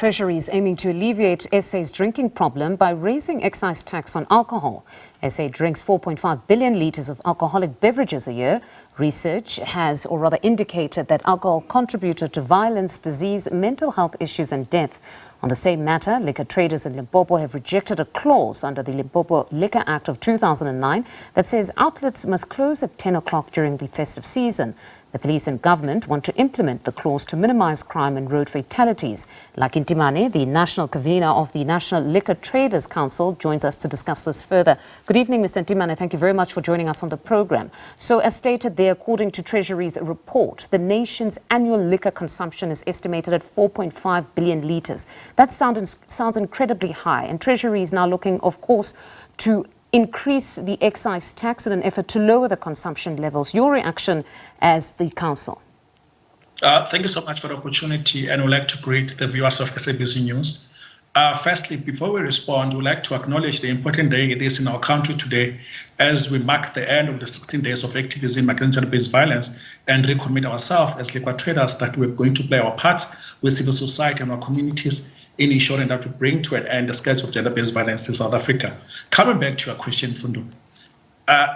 Treasury is aiming to alleviate SA's drinking problem by raising excise tax on alcohol. SA drinks 4.5 billion litres of alcoholic beverages a year. Research has, or rather indicated, that alcohol contributed to violence, disease, mental health issues and death. On the same matter, liquor traders in Limpopo have rejected a clause under the Limpopo Liquor Act of 2009 that says outlets must close at 10 o'clock during the festive season. The police and government want to implement the clause to minimise crime and road fatalities. Like Ntimane, the national convener of the National Liquor Traders Council, joins us to discuss this further. Good evening, Mr. Ntimane. Thank you very much for joining us on the programme. So, as stated there, according to Treasury's report, the nation's annual liquor consumption is estimated at 4.5 billion litres. That sounds incredibly high, and Treasury is now looking, of course, to increase the excise tax in an effort to lower the consumption levels. Your reaction as the council? Thank you so much for the opportunity, and we'd like to greet the viewers of SABC News. Firstly, before we respond, we'd like to acknowledge the important day it is in our country today as we mark the end of the 16 days of activism against gender-based violence and recommit ourselves as liquor traders that we're going to play our part with civil society and our communities in ensuring that we bring to an end the scourge of gender-based violence in South Africa. Coming back to your question, Fundo,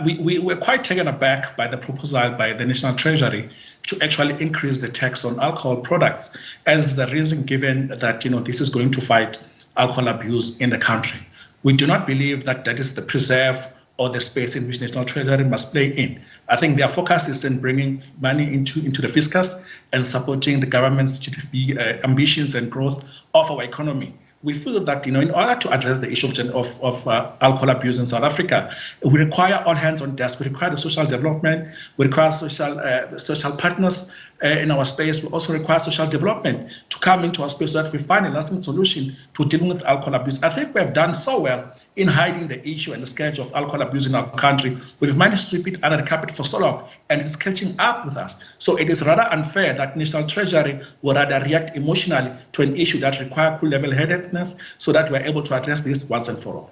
we were quite taken aback by the proposal by the National Treasury to actually increase the tax on alcohol products as the reason given that this is going to fight alcohol abuse in the country. We do not believe that that is the preserve or the space in which National Treasury must play in. I think their focus is in bringing money into the fiscus and supporting the government's GDP ambitions and growth of our economy. We feel that in order to address the issue of alcohol abuse in South Africa, we require all hands on deck. We require the social development. We require social partners in our space. We also require social development to come into our space so that we find a lasting solution to dealing with alcohol abuse. I think we have done so well in hiding the issue and the scourge of alcohol abuse in our country. We've managed to sweep it under the carpet for so long, and it's catching up with us. So it is rather unfair that National Treasury will rather react emotionally to an issue that requires cool level-headedness so that we're able to address this once and for all.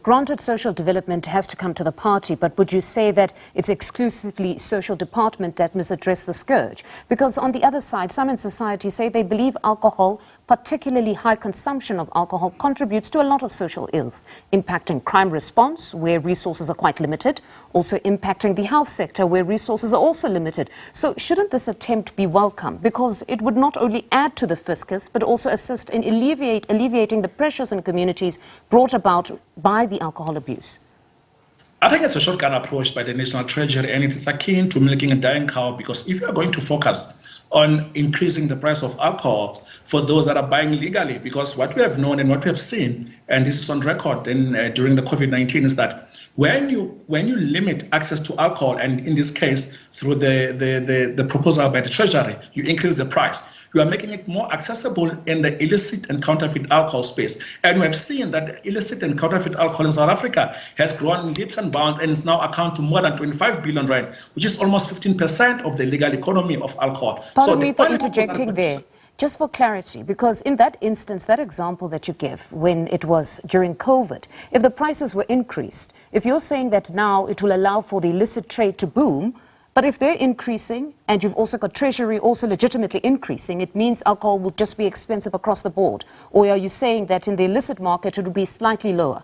Granted, social development has to come to the party, but would you say that it's exclusively social department that must address the scourge? Because on the other side, some in society say they believe alcohol, particularly high consumption of alcohol, contributes to a lot of social ills, impacting crime response, where resources are quite limited, also impacting the health sector, where resources are also limited. So shouldn't this attempt be welcome? Because it would not only add to the fiscus, but also assist in alleviating the pressures in communities brought about by the alcohol abuse. I think it's a shotgun approach by the National Treasury, and it is akin to milking a dying cow, because if you are going to focus on increasing the price of alcohol for those that are buying legally, because what we have known and what we have seen, and this is on record during the COVID-19, is that when you limit access to alcohol, and in this case through the proposal by the Treasury, you increase the price. You are making it more accessible in the illicit and counterfeit alcohol space. And we have seen that illicit and counterfeit alcohol in South Africa has grown in leaps and bounds and is now account to more than 25 billion rand, which is almost 15% of the legal economy of alcohol. Pardon me for interjecting there. Just for clarity, because in that instance, that example that you give, when it was during COVID, if the prices were increased, if you're saying that now it will allow for the illicit trade to boom, but if they're increasing, and you've also got Treasury also legitimately increasing, it means alcohol will just be expensive across the board. Or are you saying that in the illicit market, it will be slightly lower?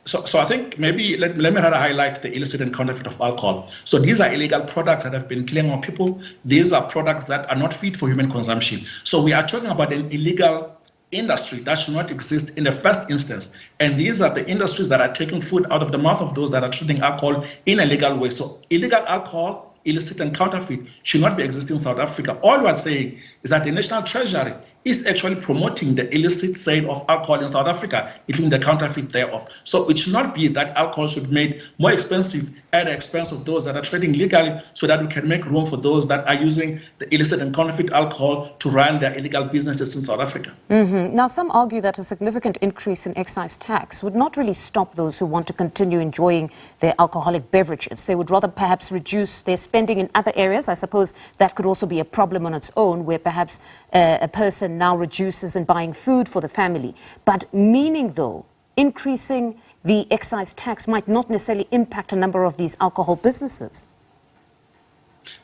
So I think maybe let me rather highlight the illicit and counterfeit of alcohol. So these are illegal products that have been killing our people. These are products that are not fit for human consumption. So we are talking about an illegal industry that should not exist in the first instance. And these are the industries that are taking food out of the mouth of those that are trading alcohol in a legal way. So illegal alcohol, illicit and counterfeit, should not be existing in South Africa. All we're saying is that the National Treasury is actually promoting the illicit sale of alcohol in South Africa, including the counterfeit thereof. So it should not be that alcohol should be made more expensive at the expense of those that are trading legally, so that we can make room for those that are using the illicit and counterfeit alcohol to run their illegal businesses in South Africa. Now, some argue that a significant increase in excise tax would not really stop those who want to continue enjoying their alcoholic beverages. They would rather perhaps reduce their spending in other areas. I suppose that could also be a problem on its own, where perhaps a person now reduces in buying food for the family. But meaning, though, increasing the excise tax might not necessarily impact a number of these alcohol businesses.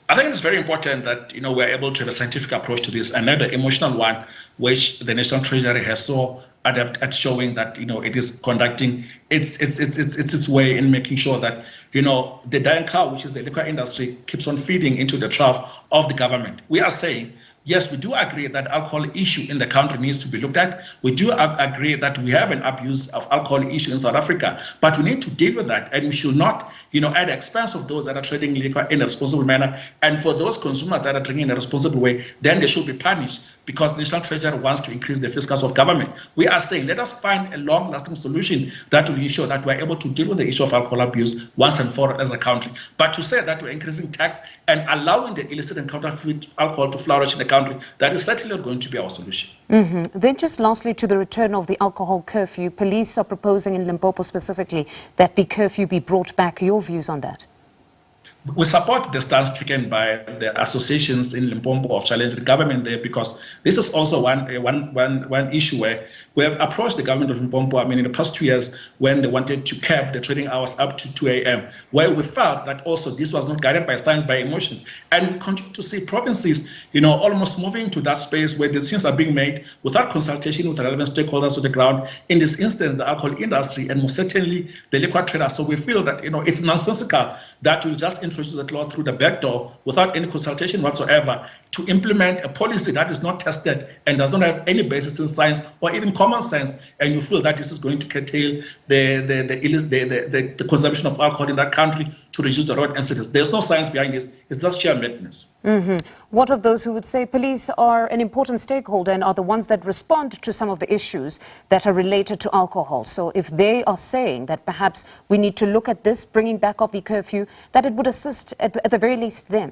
I think it's very important that we're able to have a scientific approach to this and not the emotional one, which the National Treasury has so adept at showing that it is conducting its way in making sure that the dying cow, which is the liquor industry, keeps on feeding into the trough of the government. We are saying, yes, we do agree that alcohol issue in the country needs to be looked at. We do agree that we have an abuse of alcohol issue in South Africa, but we need to deal with that, and we should not, at the expense of those that are trading liquor in a responsible manner, and for those consumers that are drinking in a responsible way, then they should be punished because the National Treasury wants to increase the fiscus of government. We are saying, let us find a long-lasting solution that will ensure that we're able to deal with the issue of alcohol abuse once and for all as a country. But to say that we're increasing tax and allowing the illicit and counterfeit alcohol to flourish in the country, that is certainly not going to be our solution. Then just lastly, to the return of the alcohol curfew, police are proposing in Limpopo specifically that the curfew be brought back. Your views on that? We support the stance taken by the associations in Limpopo of challenging the government there, because this is also one issue where we have approached the government of Limpopo, in the past 2 years, when they wanted to cap the trading hours up to 2 a.m., where we felt that also this was not guided by science, by emotions. And we continue to see provinces, almost moving to that space where decisions are being made without consultation with the relevant stakeholders on the ground. In this instance, the alcohol industry and most certainly the liquor traders. So we feel that, it's nonsensical that we just introduce the clause through the back door without any consultation whatsoever to implement a policy that is not tested and does not have any basis in science or even common sense, and you feel that this is going to curtail the consumption of alcohol in that country to reduce the road incidents. There's no science behind this. It's just sheer madness. What of those who would say police are an important stakeholder and are the ones that respond to some of the issues that are related to alcohol? So if they are saying that perhaps we need to look at this, bringing back of the curfew, that it would assist at the very least them?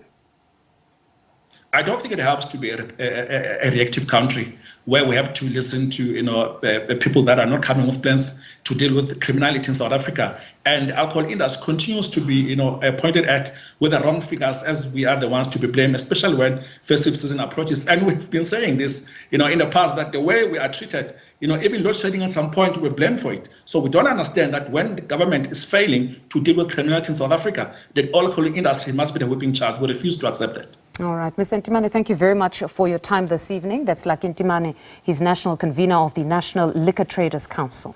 I don't think it helps to be a reactive country where we have to listen to people that are not coming with plans to deal with criminality in South Africa. And the alcohol industry continues to be pointed at with the wrong figures, as we are the ones to be blamed, especially when festive season approaches. And we've been saying this in the past, that the way we are treated, even load shedding at some point, we're blamed for it. So we don't understand that when the government is failing to deal with criminality in South Africa, the alcohol industry must be the whipping child. We refuse to accept that. All right, Mr. Ntimane, thank you very much for your time this evening. That's Ntimane. He's national convener of the National Liquor Traders Council.